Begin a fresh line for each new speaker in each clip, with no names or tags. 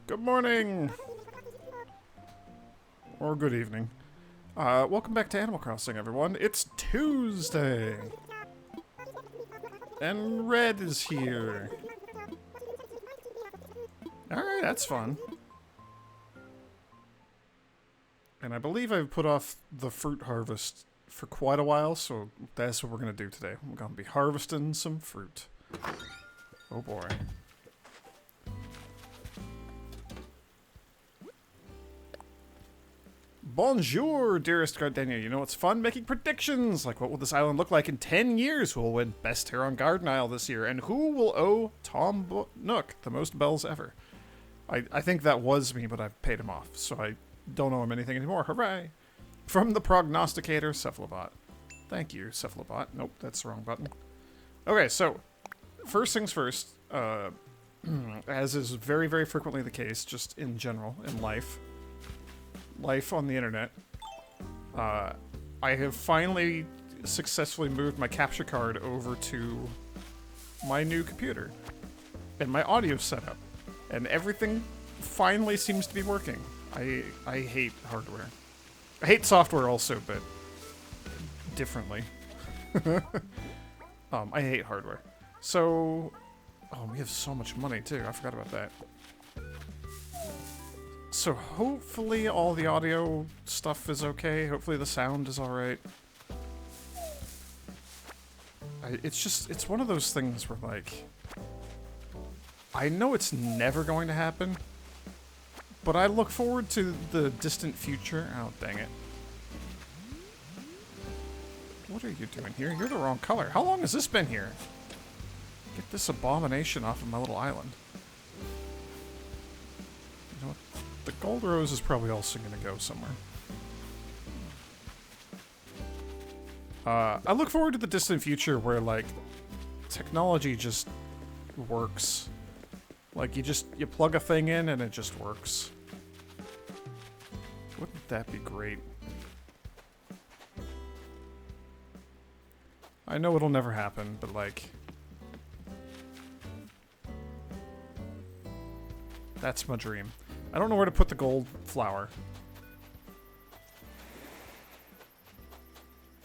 Good morning! Or good evening. Welcome back to Animal Crossing, everyone. It's Tuesday! And Red is here. Alright, that's fun. And I believe I've put off the fruit harvest for quite a while, so that's what we're going to do today. We're going to be harvesting some fruit. Oh boy. Bonjour, dearest Gardenia. You know what's fun? Making predictions! Like, what will this island look like in 10 years? Who will win Best Hair on Garden Isle this year? And who will owe Tom Nook the most bells ever? I think that was me, but I paid him off, so I don't owe him anything anymore. Hooray! From the prognosticator, Cephalobot. Thank you, Cephalobot. Nope, that's the wrong button. Okay, so, first things first, as is very, very frequently the case, just in general, in life on the internet, I have finally successfully moved my capture card over to my new computer and my audio setup, and everything finally seems to be working. I hate hardware. I hate software also, but differently. I hate hardware. So, we have so much money too. I forgot about that. So hopefully all the audio stuff is okay. Hopefully the sound is alright. It's one of those things where, like, I know it's never going to happen, but I look forward to the distant future. Oh, dang it. What are you doing here? You're the wrong color. How long has this been here? Get this abomination off of my little island. You know what? The gold rose is probably also going to go somewhere. I look forward to the distant future where, like, technology just works. Like, you plug a thing in and it just works. Wouldn't that be great? I know it'll never happen, but, like, that's my dream. I don't know where to put the gold flower.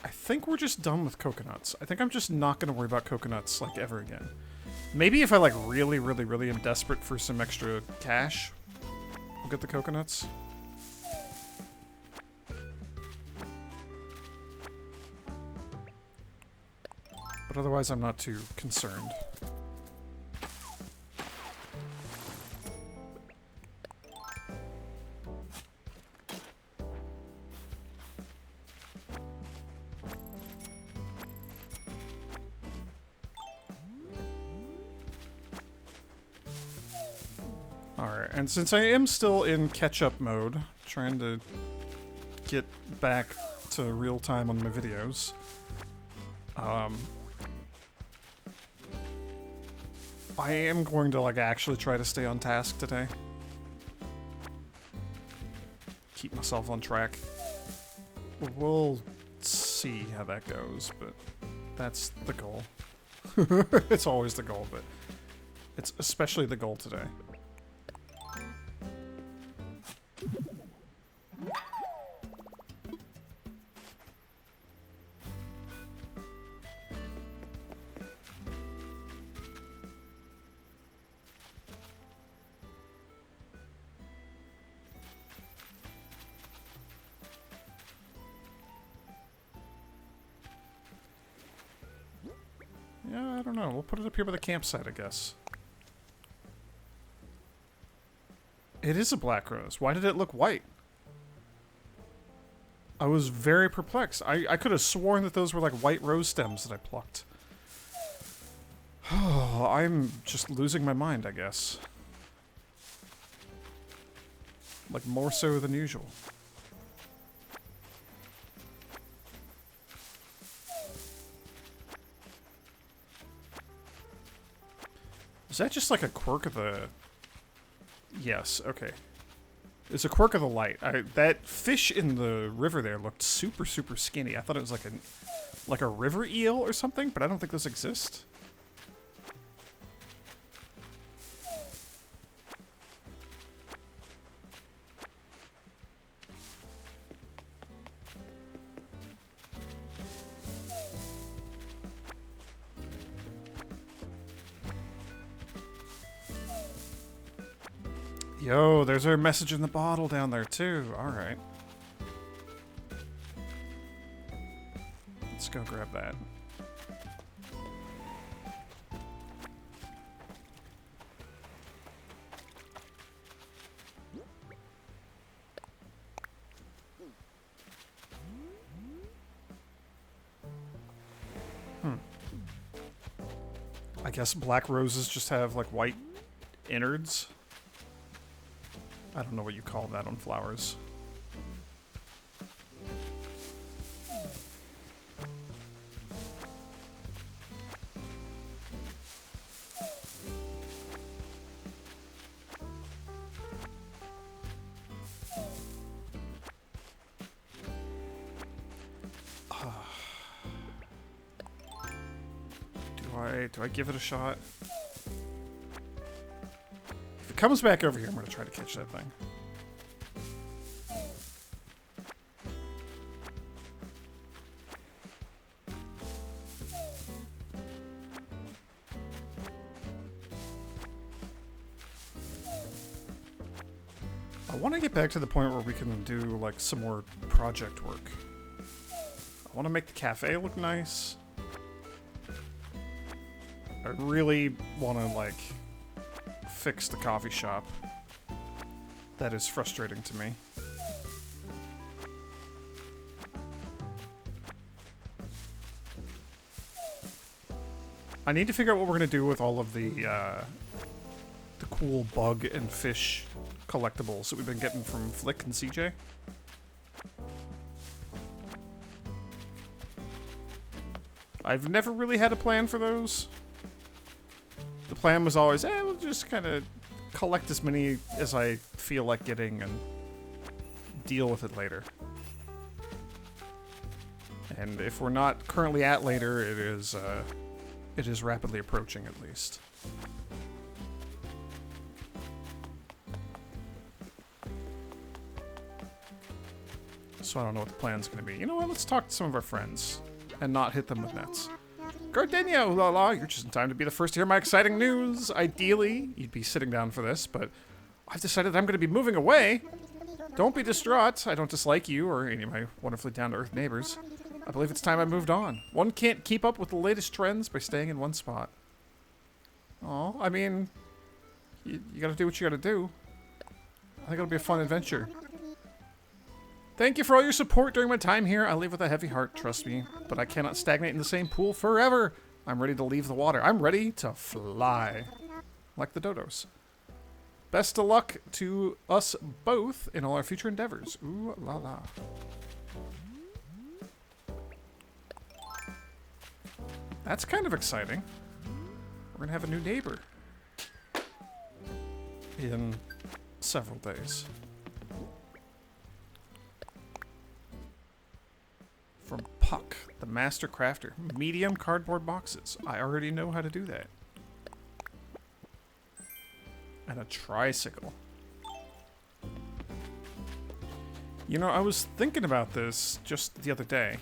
I think we're just done with coconuts. I think I'm just not going to worry about coconuts, like, ever again. Maybe if I, like, really, really, really am desperate for some extra cash, I'll get the coconuts. But otherwise, I'm not too concerned. Alright, and since I am still in catch-up mode, trying to get back to real time on my videos, I am going to, like, actually try to stay on task today. Keep myself on track. We'll see how that goes, but that's the goal. It's always the goal, but it's especially the goal today. Yeah, I don't know. We'll put it up here by the campsite, I guess. It is a black rose. Why did it look white? I was very perplexed. I could have sworn that those were like white rose stems that I plucked. Oh, I'm just losing my mind, I guess. Like, more so than usual. Is that just like a quirk of the... Yes, okay. It's a quirk of the light. That fish in the river there looked super, super skinny. I thought it was like a river eel or something, but I don't think those exist. Yo, there's our message in the bottle down there too. Alright. Let's go grab that. I guess black roses just have like white innards. I don't know what you call that on flowers. Do I give it a shot? If it comes back over here, I'm going to try to catch that thing. I want to get back to the point where we can do like some more project work. I want to make the cafe look nice. I really want to, like, fix the coffee shop. That is frustrating to me. I need to figure out what we're going to do with all of the cool bug and fish collectibles that we've been getting from Flick and CJ. I've never really had a plan for those. The plan was always, we'll just kind of collect as many as I feel like getting and deal with it later. And if we're not currently at later, it is rapidly approaching at least. So I don't know what the plan's going to be. You know what? Let's talk to some of our friends and not hit them with nets. Gardenia, ooh la la, you're just in time to be the first to hear my exciting news. Ideally, you'd be sitting down for this, but I've decided I'm going to be moving away. Don't be distraught. I don't dislike you or any of my wonderfully down-to-earth neighbors. I believe it's time I moved on. One can't keep up with the latest trends by staying in one spot. Oh, I mean, you gotta do what you gotta do. I think it'll be a fun adventure. Thank you for all your support during my time here. I leave with a heavy heart, trust me. But I cannot stagnate in the same pool forever. I'm ready to leave the water. I'm ready to fly. Like the dodos. Best of luck to us both in all our future endeavors. Ooh la la. That's kind of exciting. We're gonna have a new neighbor in several days. From Puck, the master crafter. Medium cardboard boxes. I already know how to do that. And a tricycle. You know, I was thinking about this just the other day.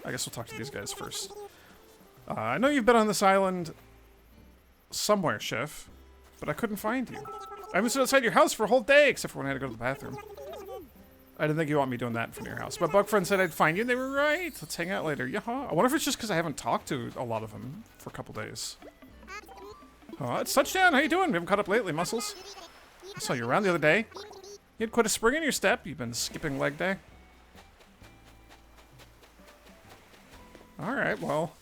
I guess we'll talk to these guys first. I know you've been on this island somewhere, Chef, but I couldn't find you. I was outside your house for a whole day, except for when I had to go to the bathroom. I didn't think you want me doing that in front of your house. My bug friend said I'd find you, and they were right. Let's hang out later. Yaha. I wonder if it's just because I haven't talked to a lot of them for a couple days. It's touchdown. How you doing? We haven't caught up lately, Muscles. I saw you around the other day. You had quite a spring in your step. You've been skipping leg day. Alright, well.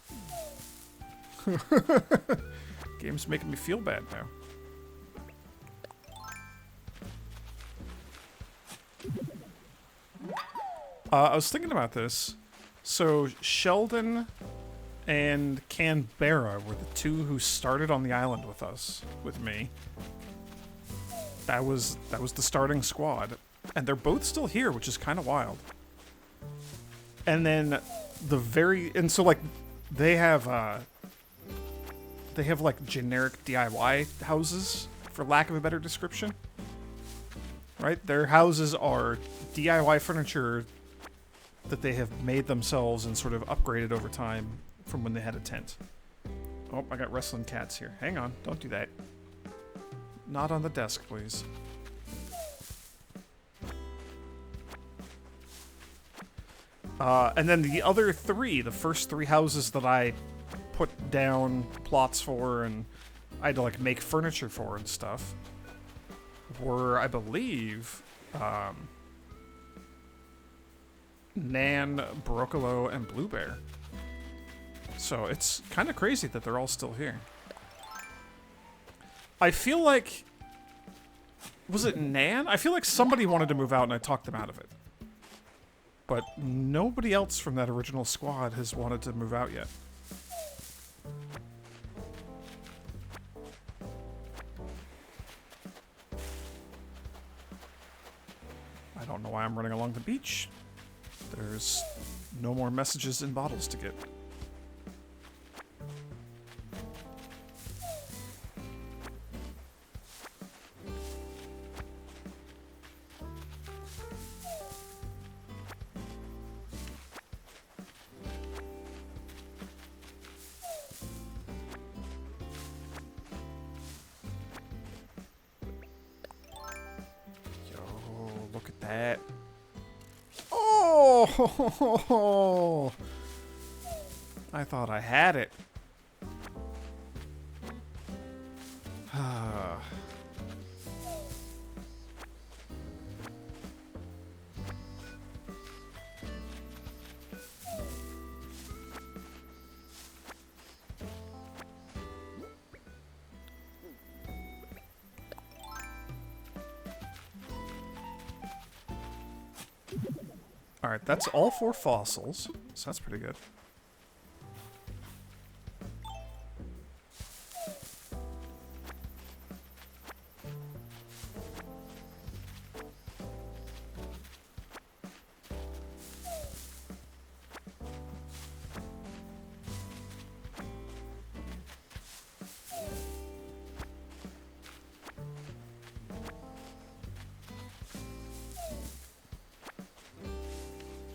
Game's making me feel bad now. I was thinking about this. So, Sheldon and Canberra were the two who started on the island with us, with me. That was the starting squad. And they're both still here, which is kind of wild. And then so like they have like generic DIY houses, for lack of a better description. Right? Their houses are DIY furniture that they have made themselves and sort of upgraded over time from when they had a tent. Oh, I got wrestling cats here. Hang on, don't do that. Not on the desk, please. And then the other three, the first three houses that I put down plots for and I had to, like, make furniture for and stuff, were, I believe, Nan, Broccolo, and Blue Bear. So it's kind of crazy that they're all still here. I feel like... Was it Nan? I feel like somebody wanted to move out and I talked them out of it. But nobody else from that original squad has wanted to move out yet. I don't know why I'm running along the beach. There's no more messages in bottles to get. Look at that. Oh! I thought I had it. Alright, that's all 4 fossils, so that's pretty good.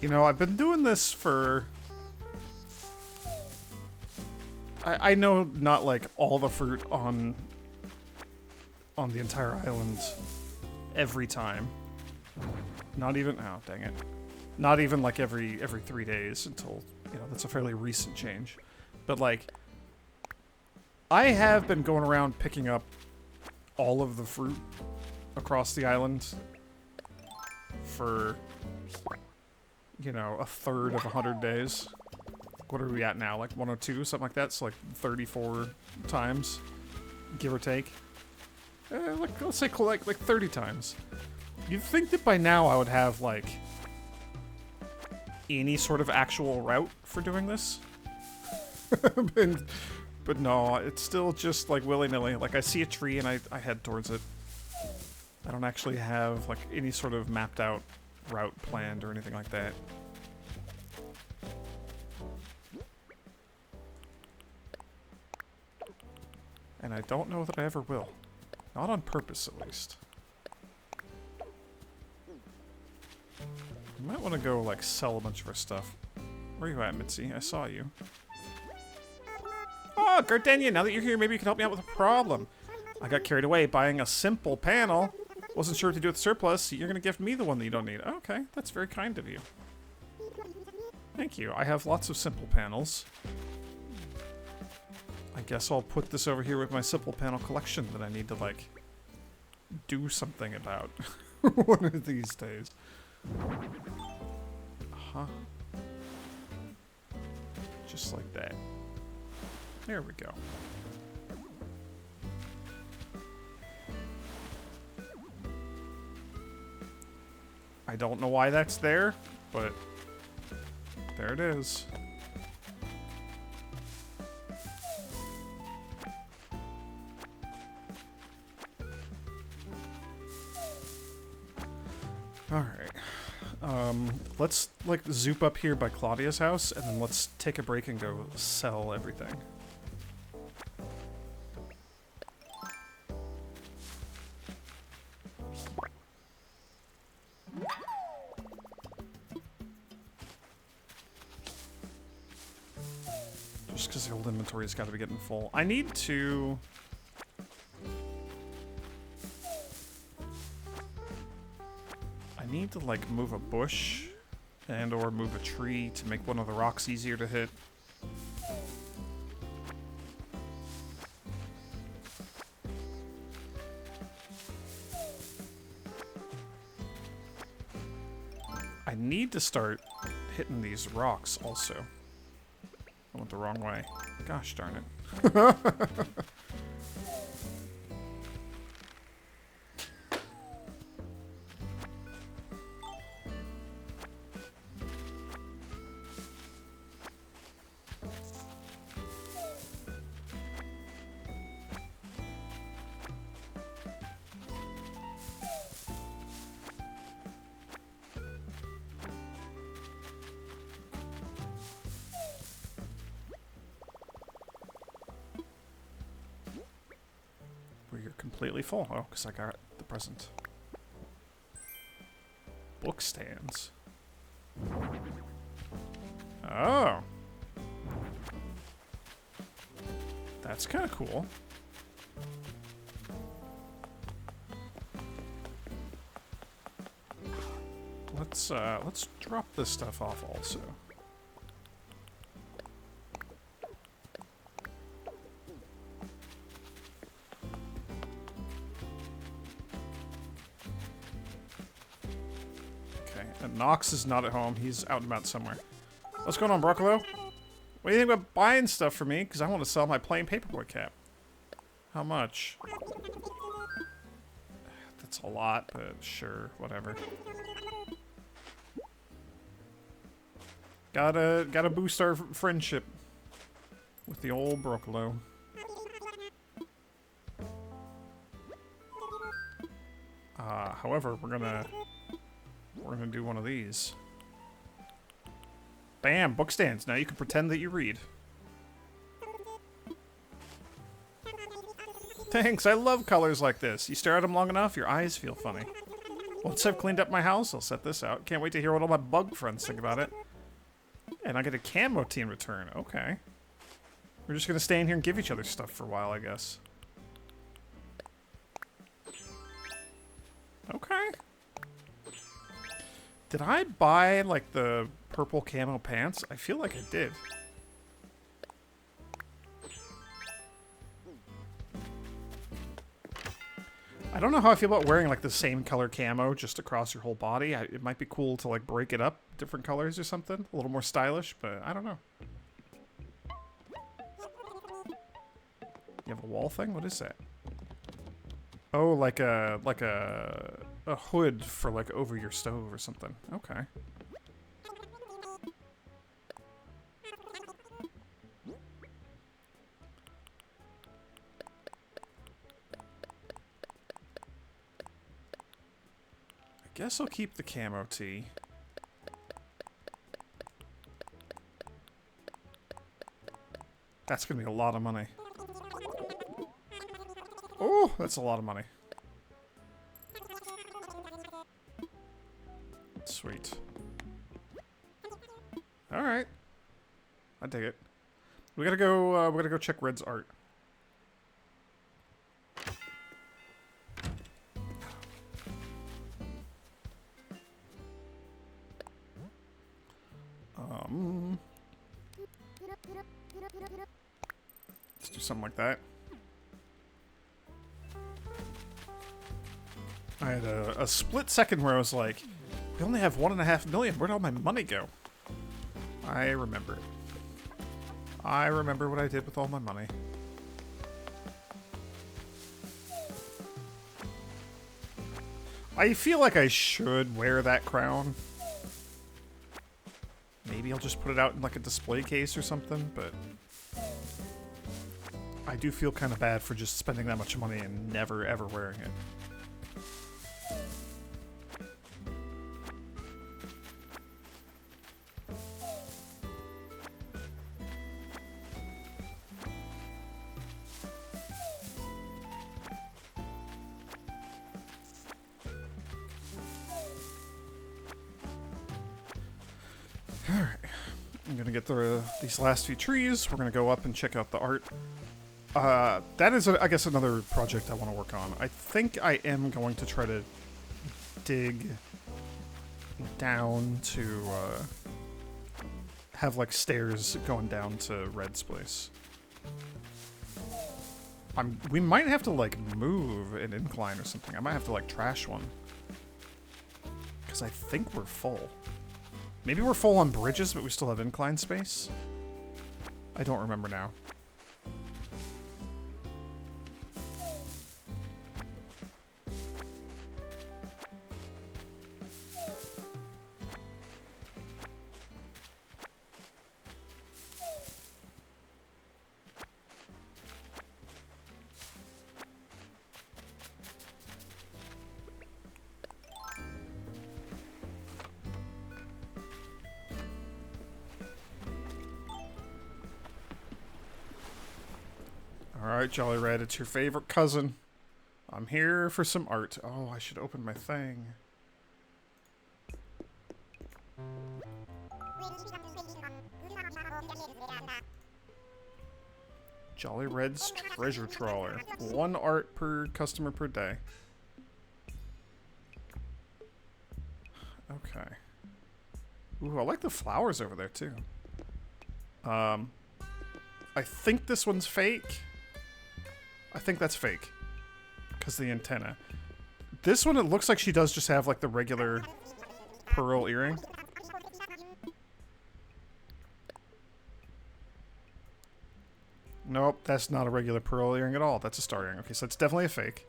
You know, I've been doing this for... I know not, like, all the fruit on the entire island every time. Not even... Oh, dang it. Not even, like, every 3 days until, you know, that's a fairly recent change. But, like, I have been going around picking up all of the fruit across the island for... you know, a third of 100 days. What are we at now? Like 102, something like that? So like 34 times, give or take. Like, let's say like 30 times. You'd think that by now I would have like any sort of actual route for doing this. But no, it's still just like willy-nilly. Like I see a tree and I head towards it. I don't actually have like any sort of mapped out route planned or anything like that. And I don't know that I ever will. Not on purpose, at least. You might want to go, like, sell a bunch of our stuff. Where are you at, Mitzi? I saw you. Oh, Gardenia, now that you're here, maybe you can help me out with a problem. I got carried away buying a simple panel. Wasn't sure what to do with the surplus. You're going to gift me the one that you don't need. Okay, that's very kind of you. Thank you. I have lots of simple panels. I guess I'll put this over here with my simple panel collection that I need to, like, do something about one of these days. Uh-huh. Just like that. There we go. I don't know why that's there, but there it is. Alright. Let's, like, zoop up here by Claudia's house, and then let's take a break and go sell everything. Just because the old inventory's got to be getting full. I need to... I need to, like, move a bush and or move a tree to make one of the rocks easier to hit. I need to start hitting these rocks also. I went the wrong way. Gosh darn it. Where you're completely full. Oh, because I got the present. Book stands. Oh. That's kind of cool. Let's drop this stuff off also. Okay, and Nox is not at home. He's out and about somewhere. What's going on, Broccolo? What do you think about buying stuff for me? Because I want to sell my plain paperboy cap. How much? That's a lot, but sure, whatever. Gotta boost our friendship with the old Broccolo. However, we're gonna do one of these. Bam! Book stands. Now you can pretend that you read. Thanks, I love colors like this. You stare at them long enough, your eyes feel funny. Once I've cleaned up my house, I'll set this out. Can't wait to hear what all my bug friends think about it. And I get a camo tea in return. Okay. We're just gonna stay in here and give each other stuff for a while, I guess. Okay. Did I buy, like, the purple camo pants? I feel like I did. I don't know how I feel about wearing, like, the same color camo just across your whole body. It might be cool to, like, break it up different colors or something. A little more stylish, but I don't know. You have a wall thing? What is that? Oh, like a hood for, like, over your stove or something. Okay. I guess I'll keep the camo tee. That's gonna be a lot of money. Oh, that's a lot of money. Sweet. All right, I dig it. We gotta go check Red's art. Let's do something like that. I had a split second where I was like, we only have 1.5 million. Where'd all my money go? I remember. I remember what I did with all my money. I feel like I should wear that crown. Maybe I'll just put it out in like a display case or something, but I do feel kind of bad for just spending that much money and never ever wearing it. Alright, I'm gonna get these last few trees. We're gonna go up and check out the art. That is, I guess, another project I want to work on. I think I am going to try to dig down to have like stairs going down to Red's place. We might have to like move an incline or something. I might have to like trash one. Because I think we're full. Maybe we're full on bridges, but we still have incline space? I don't remember now. Alright, Jolly Red, it's your favorite cousin. I'm here for some art. Oh, I should open my thing. Jolly Red's treasure trawler. 1 art per customer per day. Okay. Ooh, I like the flowers over there too. I think this one's fake. I think that's fake. Because the antenna. This one, it looks like she does just have like the regular pearl earring. Nope, that's not a regular pearl earring at all. That's a star earring. Okay, so it's definitely a fake.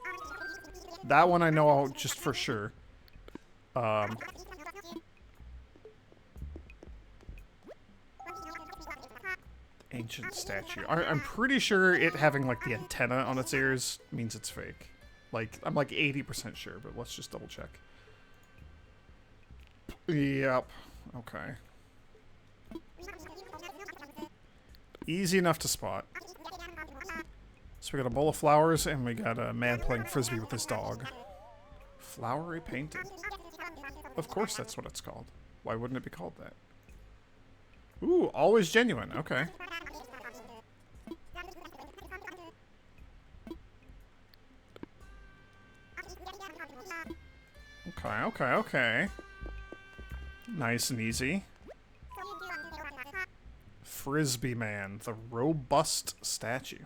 That one I know just for sure. Ancient statue. I'm pretty sure it having like the antenna on its ears means it's fake. Like, I'm like 80% sure, but let's just double check. Yep. Okay. Easy enough to spot. So we got a bowl of flowers and we got a man playing frisbee with his dog. Flowery painting. Of course that's what it's called. Why wouldn't it be called that? Ooh, always genuine. Okay. Okay. Nice and easy. Frisbee Man, the robust statue.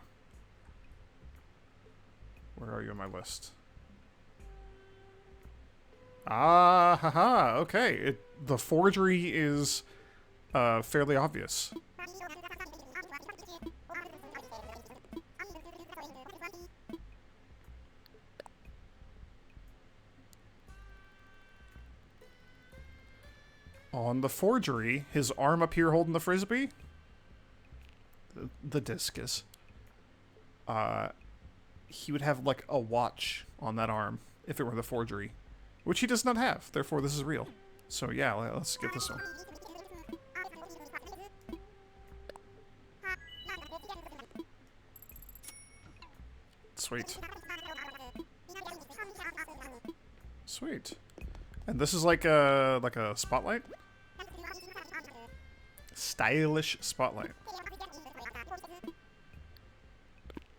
Where are you on my list? Ah, haha, okay. The forgery is fairly obvious. On the forgery, his arm up here holding the frisbee, the discus, he would have like a watch on that arm if it were the forgery, which he does not have. Therefore, this is real. So yeah, let's get this one. Sweet. Sweet. And this is like a spotlight? Stylish spotlight.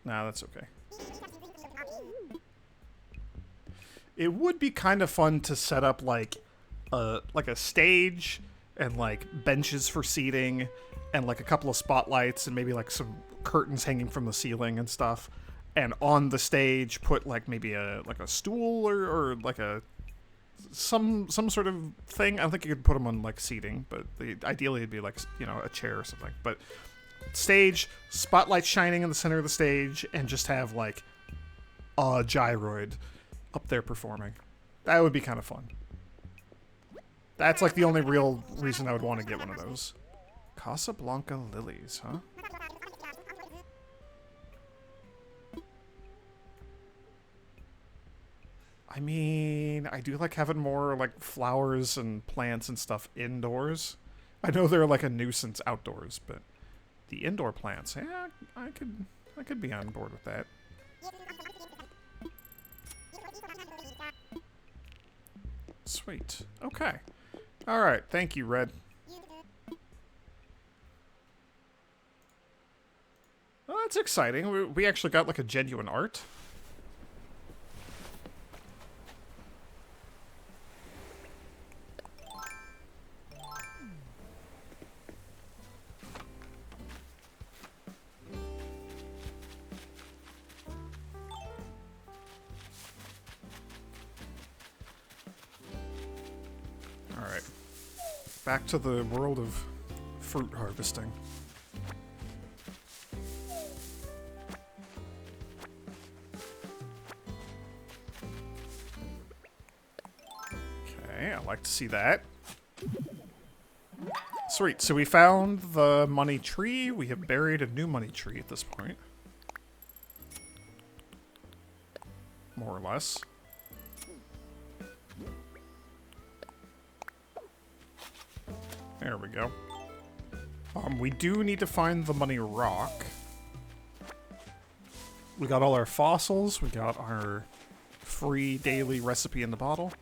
Nah, that's okay. It would be kind of fun to set up like a stage and like benches for seating and like a couple of spotlights and maybe like some curtains hanging from the ceiling and stuff. And on the stage put like maybe a stool or like some sort of thing. I don't think you could put them on like seating, but ideally it'd be like, you know, a chair or something. But stage, spotlight shining in the center of the stage, and just have like a gyroid up there performing. That would be kind of fun. That's like the only real reason I would want to get one of those. Casablanca lilies, huh? I mean, I do like having more like flowers and plants and stuff indoors. I know they're like a nuisance outdoors, but the indoor plants, yeah, I could be on board with that. Sweet. Okay. All right. Thank you, Red. Well, that's exciting. We actually got like a genuine art. Alright. Back to the world of fruit harvesting. Okay, I like to see that. Sweet, so we found the money tree. We have buried a new money tree at this point. More or less. There we go. We do need to find the money rock. We got all our fossils. We got our free daily recipe in the bottle.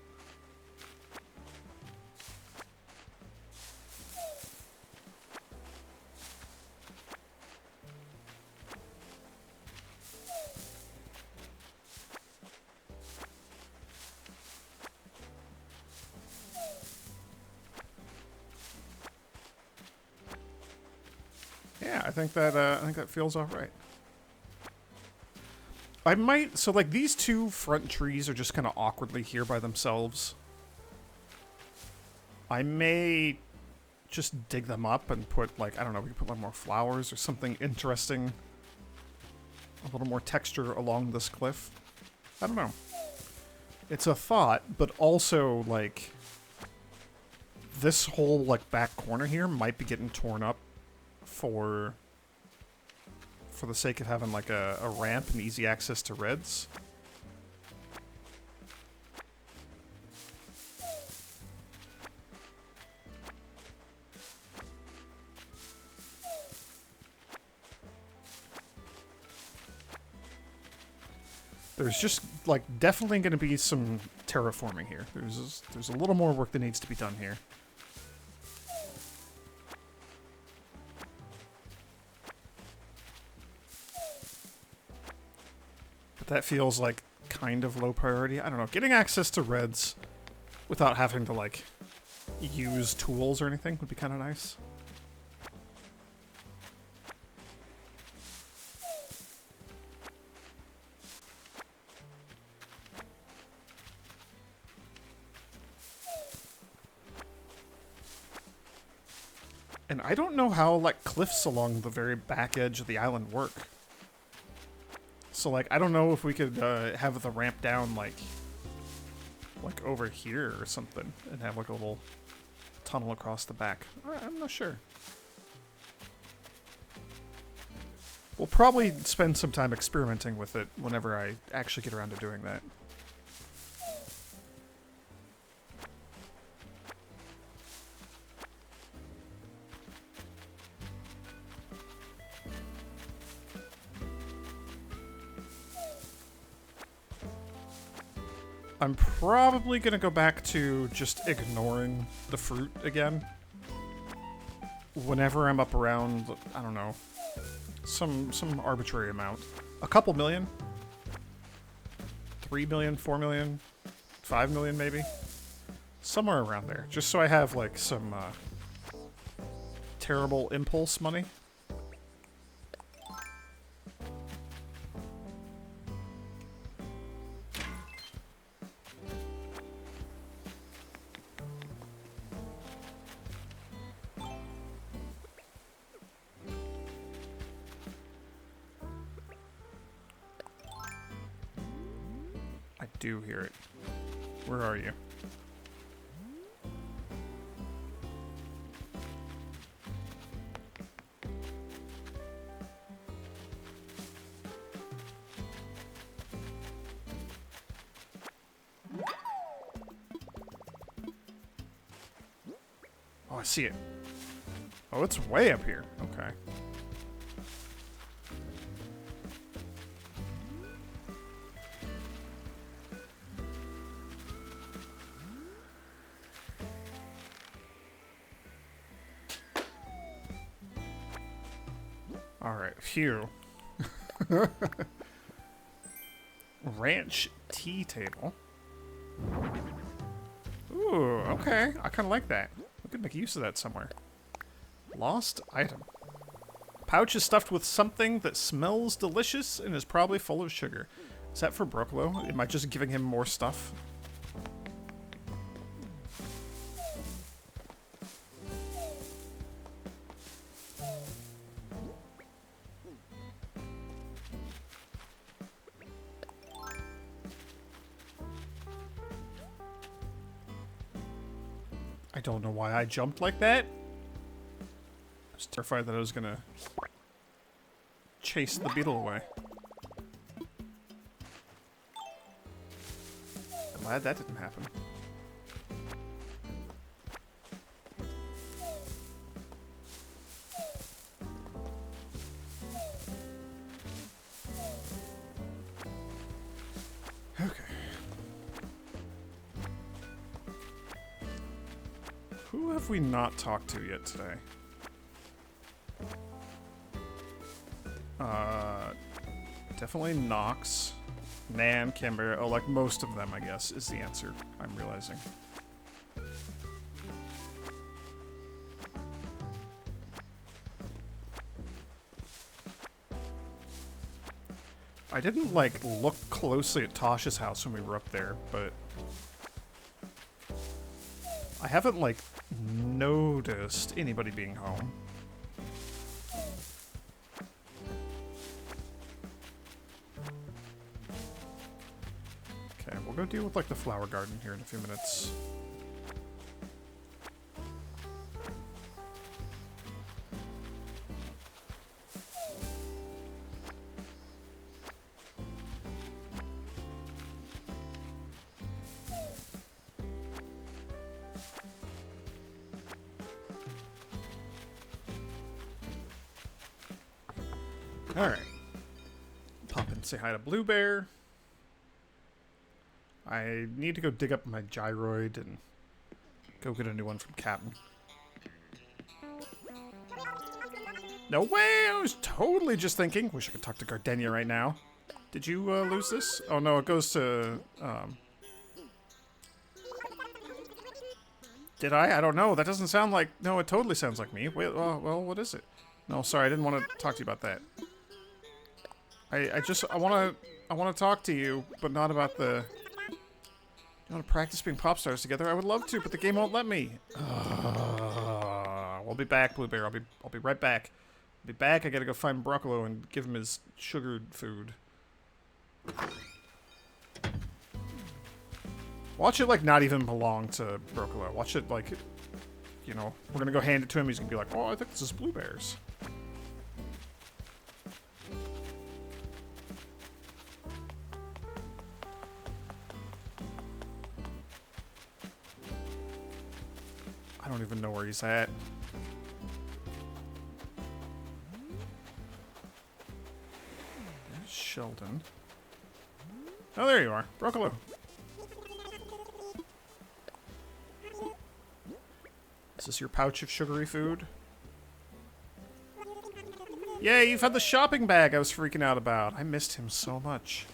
Yeah, I think that feels all right. I might, so like these two front trees are just kind of awkwardly here by themselves. I may just dig them up and put like, I don't know, we can put like more flowers or something interesting. A little more texture along this cliff. I don't know. It's a thought, but also like this whole like back corner here might be getting torn up for the sake of having like a ramp and easy access to reds. There's just like definitely going to be some terraforming here. There's a little more work that needs to be done here. But that feels like kind of low priority. I don't know. Getting access to reds without having to like use tools or anything would be kind of nice. And I don't know how like cliffs along the very back edge of the island work. So, like, I don't know if we could have the ramp down, like over here or something, and have, like, a little tunnel across the back. I'm not sure. We'll probably spend some time experimenting with it whenever I actually get around to doing that. I'm probably gonna go back to just ignoring the fruit again. Whenever I'm up around, I don't know, some arbitrary amount. A couple million? 3 million, 4 million, 5 million maybe? Somewhere around there. Just so I have, like, some terrible impulse money. I do hear it. Where are you? Oh, I see it. Oh, it's way up here. Okay. Alright, phew. Ranch tea table. Ooh, okay. I kind of like that. We could make use of that somewhere. Lost item. Pouch is stuffed with something that smells delicious and is probably full of sugar. Is that for Brooklow? Am I just giving him more stuff? don't know why I jumped like that. I was terrified that I was gonna chase the beetle away. Glad that didn't happen. Okay. Who have we not talked to yet today? Definitely Nox. Nan, Canberra, oh, like most of them, I guess, is the answer, I'm realizing. I didn't, like, look closely at Tasha's house when we were up there, but I haven't, like, noticed anybody being home. Okay, we'll go deal with, like, the flower garden here in a few minutes. Alright. Pop in and say hi to Blue Bear. I need to go dig up my gyroid and go get a new one from Captain. No way! I was totally just thinking. Wish I could talk to Gardenia right now. Did you lose this? Oh no, it goes to... Did I? I don't know. That doesn't sound like... No, it totally sounds like me. Wait, well, what is it? No, sorry, I didn't want to talk to you about that. I want to talk to you, but not about the... You want to practice being pop stars together? I would love to, but the game won't let me. We'll be back, Blue Bear. I'll be right back. I'll be back. I gotta go find Broccolo and give him his sugared food. Watch it like not even belong to Broccolo. Watch it like, you know, we're gonna go hand it to him. He's gonna be like, oh, I think this is Blue Bear's. I don't even know where he's at. There's Sheldon. Oh, there you are. Broccolo. Is this your pouch of sugary food? Yay, you've had the shopping bag I was freaking out about. I missed him so much.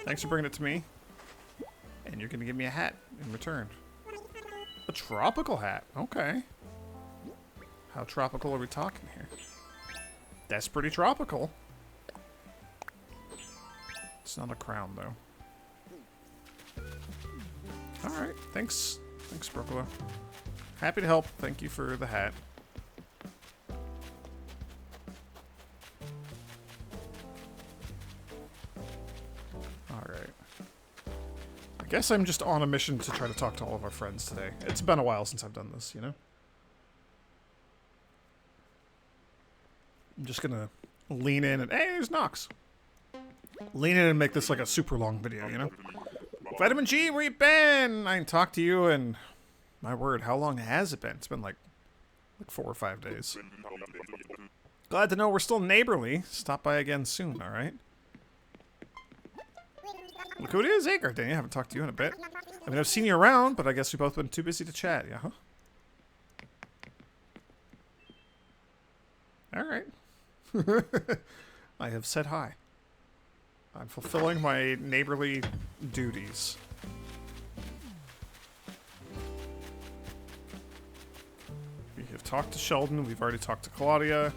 Thanks for bringing it to me. And you're going to give me a hat in return. A tropical hat. Okay. How tropical are we talking here? That's pretty tropical. It's not a crown, though. Alright. Thanks. Thanks, Broccolo. Happy to help. Thank you for the hat. Alright. I guess I'm just on a mission to try to talk to all of our friends today. It's been a while since I've done this, you know? I'm just gonna lean in and... Hey, there's Nox! Lean in and make this like a super long video, you know? Vitamin G, where you been? I ain't talked to you and... My word, how long has it been? It's been like 4 or 5 days. Glad to know we're still neighborly. Stop by again soon, alright? Look who it is. Hey, Gardenia. I haven't talked to you in a bit. I mean, I've seen you around, but I guess we've both been too busy to chat, yeah, huh? Alright. I have said hi. I'm fulfilling my neighborly duties. We have talked to Sheldon. We've already talked to Claudia.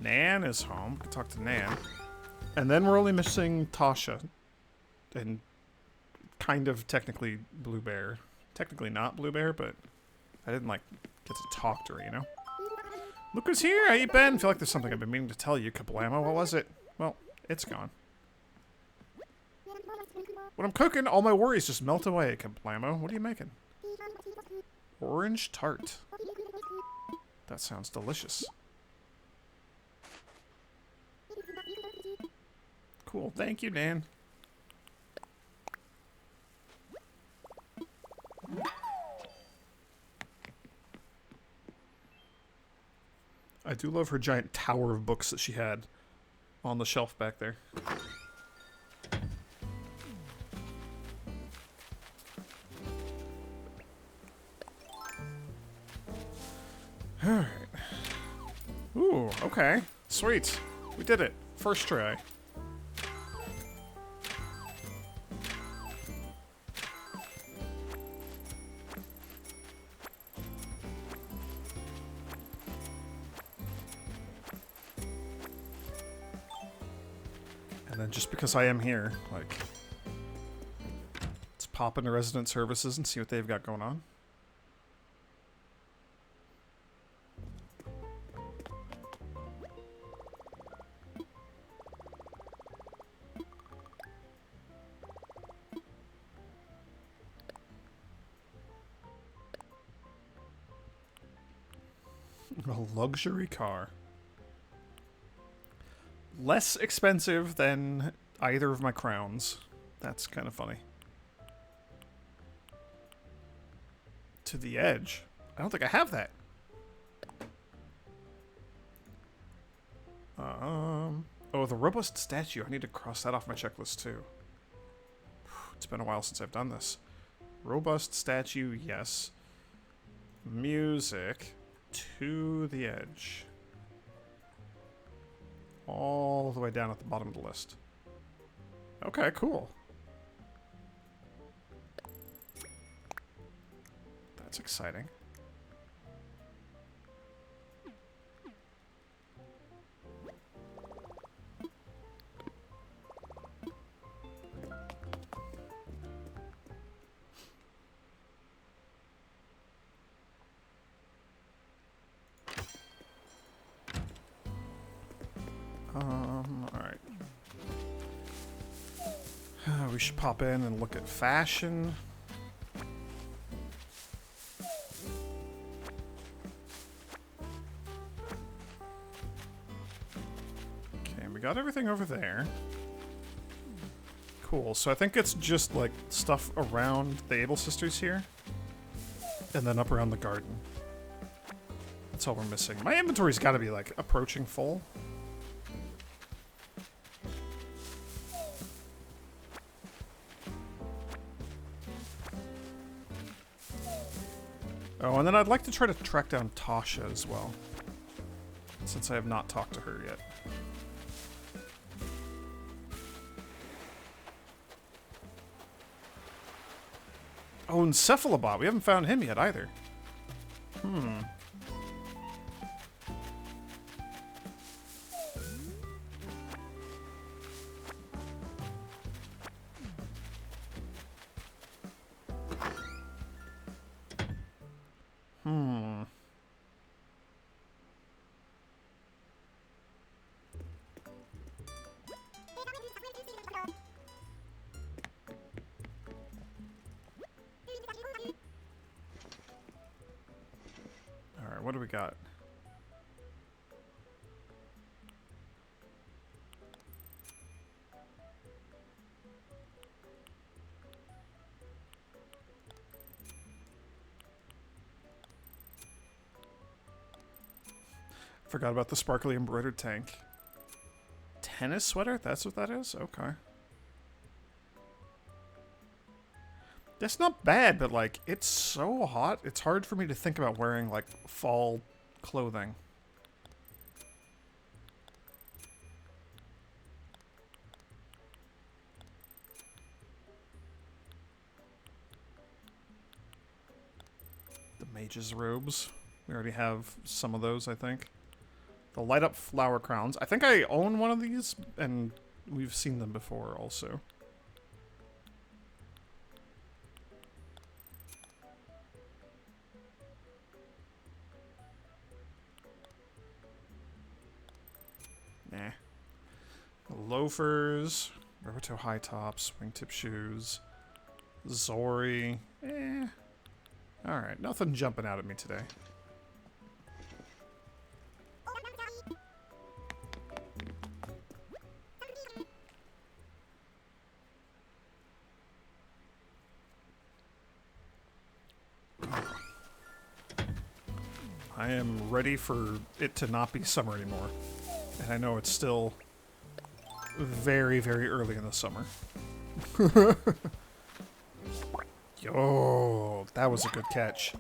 Nan is home. We can talk to Nan. And then we're only missing Tasha. And kind of technically Blue Bear. Technically not Blue Bear, but I didn't, like, get to talk to her, you know? Look who's here! How you been? I feel like there's something I've been meaning to tell you, Kablamo. What was it? Well, it's gone. When I'm cooking, all my worries just melt away, Kablamo. What are you making? Orange tart. That sounds delicious. Cool. Thank you, Dan. I do love her giant tower of books that she had on the shelf back there. Alright. Ooh, okay. Sweet. We did it. First try. And then just because I am here, like, let's pop into resident services and see what they've got going on. A luxury car. Less expensive than either of my crowns. That's kind of funny. To the edge. I don't think I have that. Oh, the robust statue. I need to cross that off my checklist too. It's been a while since I've done this. Robust statue, yes. Music. To the edge. All the way down at the bottom of the list. Okay, cool. That's exciting. Alright. We should pop in and look at fashion. Okay, we got everything over there. Cool, so I think it's just like stuff around the Able Sisters here. And then up around the garden. That's all we're missing. My inventory's gotta be like approaching full. Oh, and then I'd like to try to track down Tasha as well, since I have not talked to her yet. Oh, and Cephalobot. We haven't found him yet either. Hmm. Alright, what do we got? Forgot about the sparkly embroidered tank. Tennis sweater? That's what that is? Okay. That's not bad, but like, it's so hot, it's hard for me to think about wearing like fall clothing. The mage's robes. We already have some of those, I think. The light up flower crowns. I think I own one of these, and we've seen them before also. Nah. The loafers. Roboto high tops, wingtip shoes, Zori. Alright, nothing jumping out at me today. I am ready for it to not be summer anymore. And I know it's still very, very early in the summer. Yo, that was a good catch.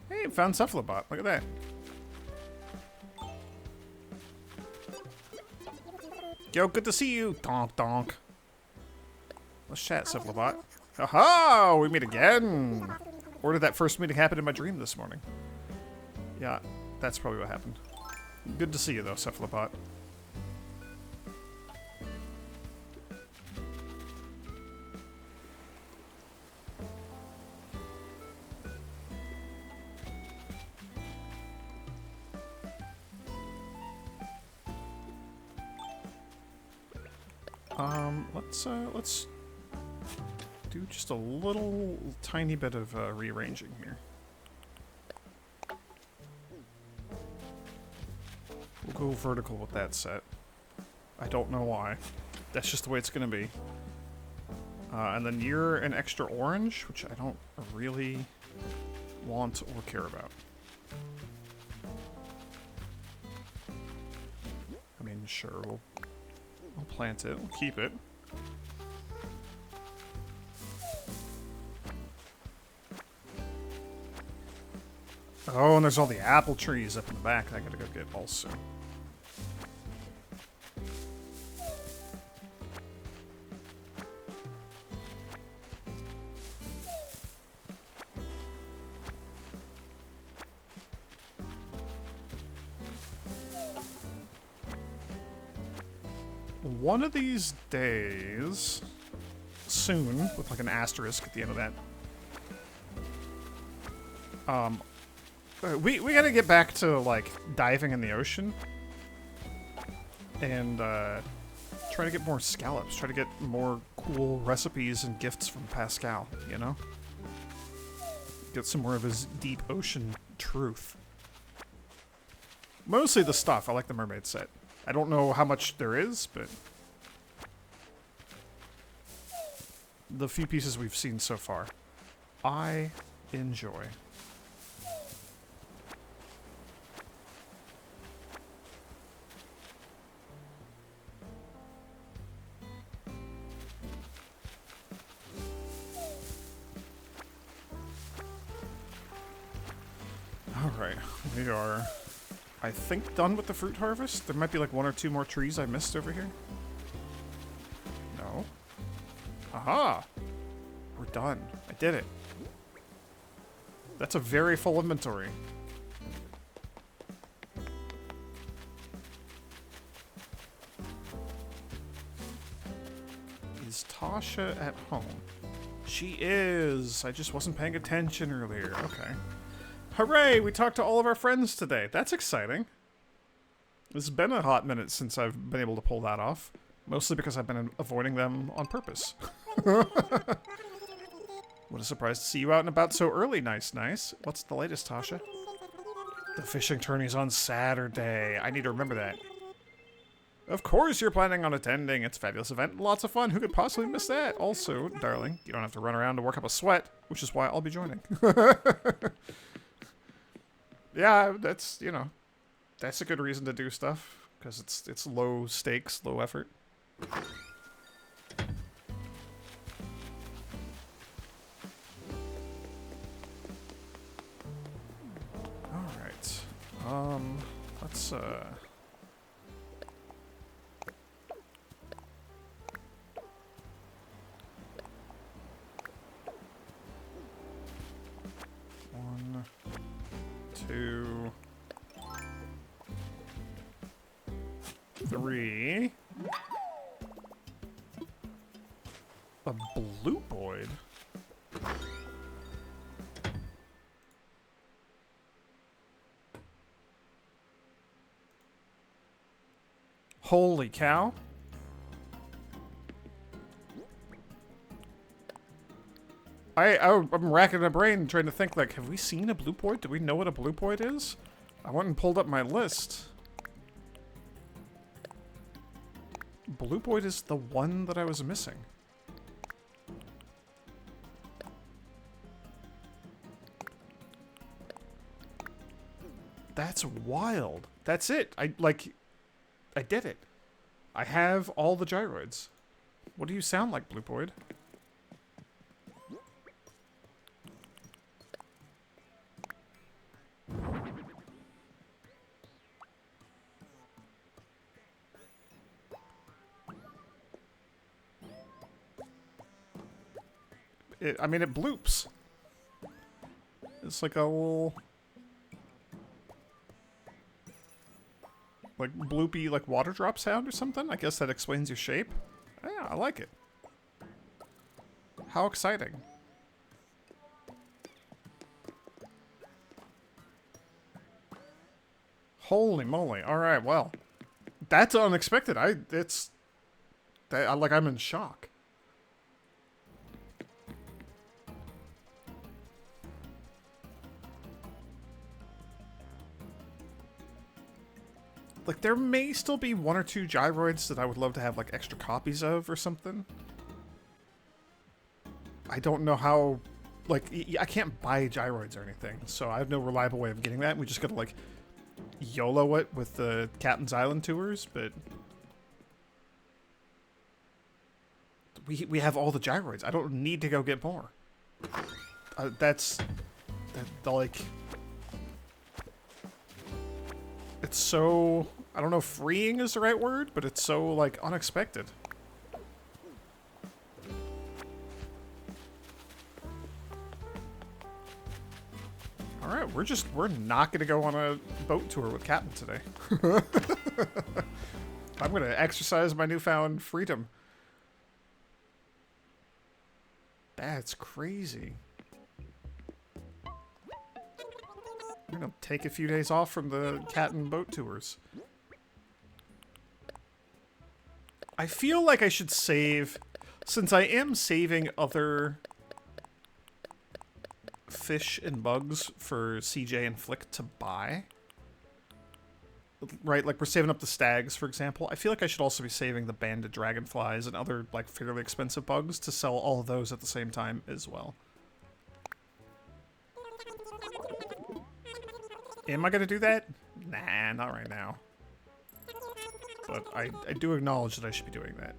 Hey, found Cephalobot. Look at that. Yo, good to see you. Donk, donk. Let's chat, Cephalobot. Aha! We meet again! Or did that first meeting happen in my dream this morning? Yeah, that's probably what happened. Good to see you, though, Cephalobot. Let's do just a little tiny bit of rearranging here. We'll go vertical with that set. I don't know why. That's just the way it's going to be. And then you're an extra orange, which I don't really want or care about. I mean, sure, we'll plant it. We'll keep it. Oh, and there's all the apple trees up in the back that I gotta go get also. One of these days, soon, with like an asterisk at the end of that, we gotta get back to like diving in the ocean and try to get more scallops, try to get more cool recipes and gifts from Pascal, you know? Get some more of his deep ocean truth. Mostly the stuff. I like the mermaid set. I don't know how much there is, but the few pieces we've seen so far, I enjoy. Alright, we are, I think, done with the fruit harvest. There might be like one or two more trees I missed over here. No. Aha! We're done. I did it. That's a very full inventory. Is Tasha at home? She is. I just wasn't paying attention earlier. Okay. Hooray! We talked to all of our friends today. That's exciting. It's been a hot minute since I've been able to pull that off. Mostly because I've been avoiding them on purpose. What a surprise to see you out and about so early. Nice, nice. What's the latest, Tasha? The fishing tourney's on Saturday. I need to remember that. Of course you're planning on attending. It's a fabulous event and lots of fun. Who could possibly miss that? Also, darling, you don't have to run around to work up a sweat, which is why I'll be joining. Yeah, that's, you know, that's a good reason to do stuff, because it's low stakes, low effort. Alright. Let's, one, two, three. A Bloopoid? Holy cow. I'm racking my brain trying to think, like, have we seen a Bloopoid? Do we know what a Bloopoid is? I went and pulled up my list. Bloopoid is the one that I was missing. That's wild. That's it. I did it. I have all the gyroids. What do you sound like, Bloopoid? I mean, it bloops. It's like a little... like, bloopy, like, water drop sound or something? I guess that explains your shape. Yeah, I like it. How exciting. Holy moly. Alright, well. That's unexpected. I'm in shock. Like, there may still be one or two gyroids that I would love to have, like, extra copies of or something. I don't know how... like, I can't buy gyroids or anything, so I have no reliable way of getting that. We just gotta, like, YOLO it with the Captain's Island tours, but... We have all the gyroids. I don't need to go get more. Like... it's so... I don't know if freeing is the right word, but it's so, like, unexpected. Alright, we're not gonna go on a boat tour with Captain today. I'm gonna exercise my newfound freedom. That's crazy. I'm gonna take a few days off from the cat and boat tours. I feel like I should save, since I am saving other fish and bugs for CJ and Flick to buy. Right, like we're saving up the stags, for example. I feel like I should also be saving the banded dragonflies and other, like, fairly expensive bugs to sell all of those at the same time as well. Am I gonna do that? Nah, not right now. But I do acknowledge that I should be doing that.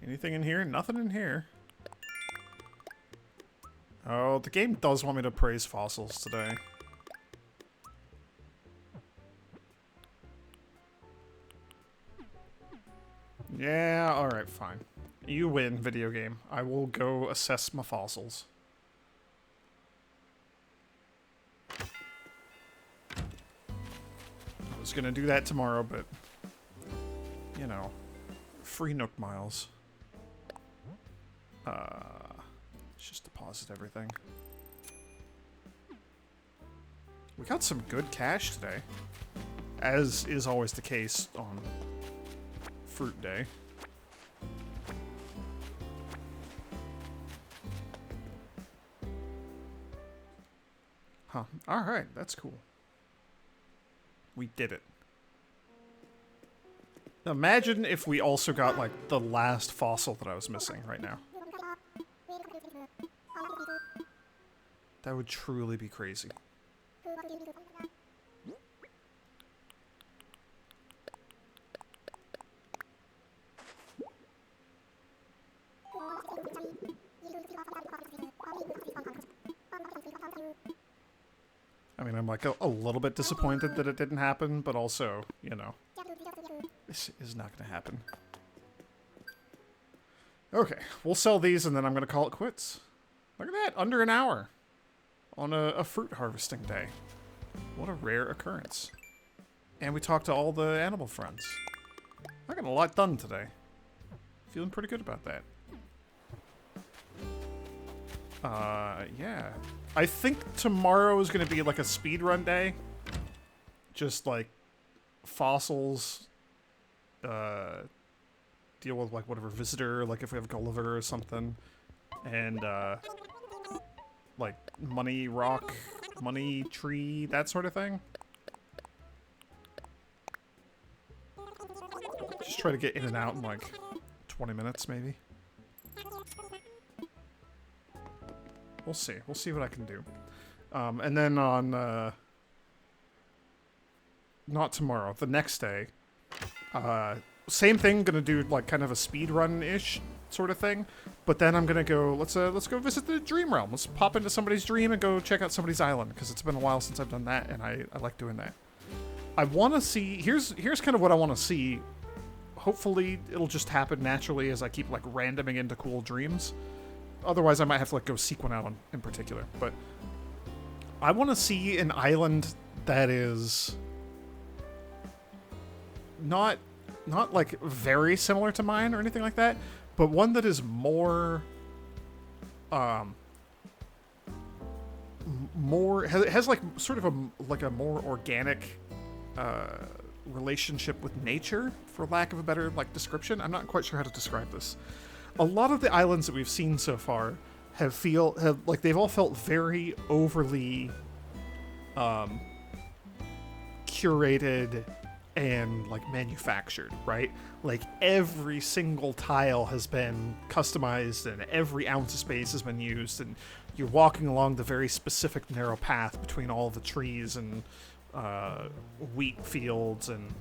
Anything in here? Nothing in here. Oh, the game does want me to praise fossils today. Yeah, alright, fine. You win, video game. I will go assess my fossils. I was gonna do that tomorrow, but... you know. Free Nook miles. Let's just deposit everything. We got some good cash today. As is always the case on Fruit Day. Huh. Alright, that's cool. We did it. Now imagine if we also got, like, the last fossil that I was missing right now. That would truly be crazy. I mean, I'm like a little bit disappointed that it didn't happen, but also, you know, this is not going to happen. Okay, we'll sell these and then I'm going to call it quits. Look at that, under an hour on a fruit harvesting day. What a rare occurrence. And we talked to all the animal friends. I got a lot done today. Feeling pretty good about that. Yeah. I think tomorrow is going to be like a speedrun day. just like fossils, deal with like whatever visitor, like if we have Gulliver or something, and like money rock, money tree, that sort of thing. Just try to get in and out in like 20 minutes maybe. We'll see. We'll see what I can do. And then on not tomorrow, the next day, same thing, gonna do like kind of a speed run-ish sort of thing, but then I'm gonna go, let's go visit the dream realm. Let's pop into somebody's dream and go check out somebody's island, because it's been a while since I've done that, and I like doing that. I want to see, here's kind of what I want to see. Hopefully it'll just happen naturally as I keep like randoming into cool dreams. Otherwise I might have to like go seek one out in particular, but I want to see an island that is not like very similar to mine or anything like that, but one that is more has like sort of a more organic relationship with nature, for lack of a better like description. I'm not quite sure how to describe this. A lot of the islands that we've seen so far have like they've all felt very overly curated and like manufactured, right? Like every single tile has been customized and every ounce of space has been used, and you're walking along the very specific narrow path between all the trees and wheat fields and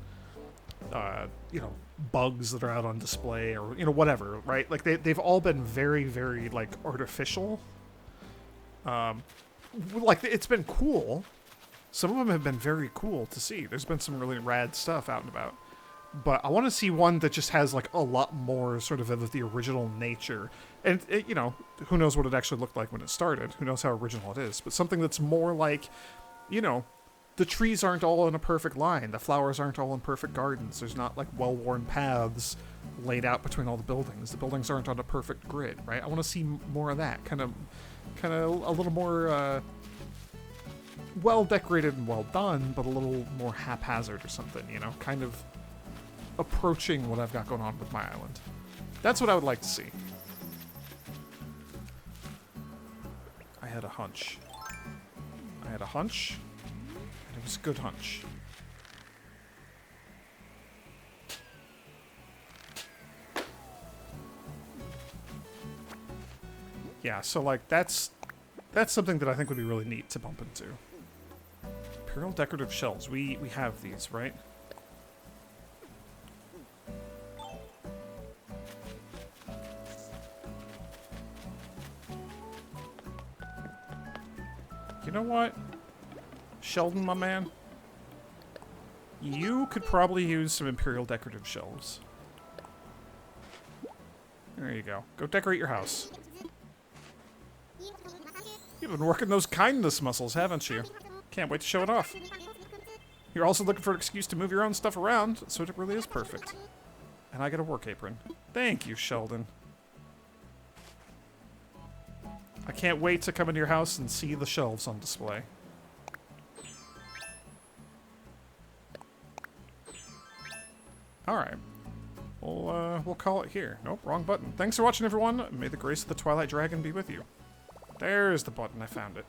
you know, bugs that are out on display, or you know, whatever, right? Like they've all been very, very like artificial. Like it's been cool. Some of them have been very cool to see. There's been some really rad stuff out and about. But I want to see one that just has like a lot more sort of the original nature. And it, you know, who knows what it actually looked like when it started? Who knows how original it is? But something that's more like, you know, the trees aren't all in a perfect line. The flowers aren't all in perfect gardens. There's not like well-worn paths laid out between all the buildings. The buildings aren't on a perfect grid, right? I want to see more of that. Kind of a little more well-decorated and well done, but a little more haphazard or something, you know? Kind of approaching what I've got going on with my island. That's what I would like to see. I had a hunch. And it was a good hunch. Yeah, so like that's something that I think would be really neat to bump into. Imperial decorative shells. We have these, right? You know what? Sheldon, my man, you could probably use some Imperial decorative shells. There you go. Go decorate your house. You've been working those kindness muscles, haven't you? Can't wait to show it off. You're also looking for an excuse to move your own stuff around, so it really is perfect. And I get a work apron. Thank you, Sheldon. I can't wait to come into your house and see the shelves on display. Alright. We'll call it here. Nope, wrong button. Thanks for watching, everyone. May the grace of the Twilight Dragon be with you. There's the button. I found it.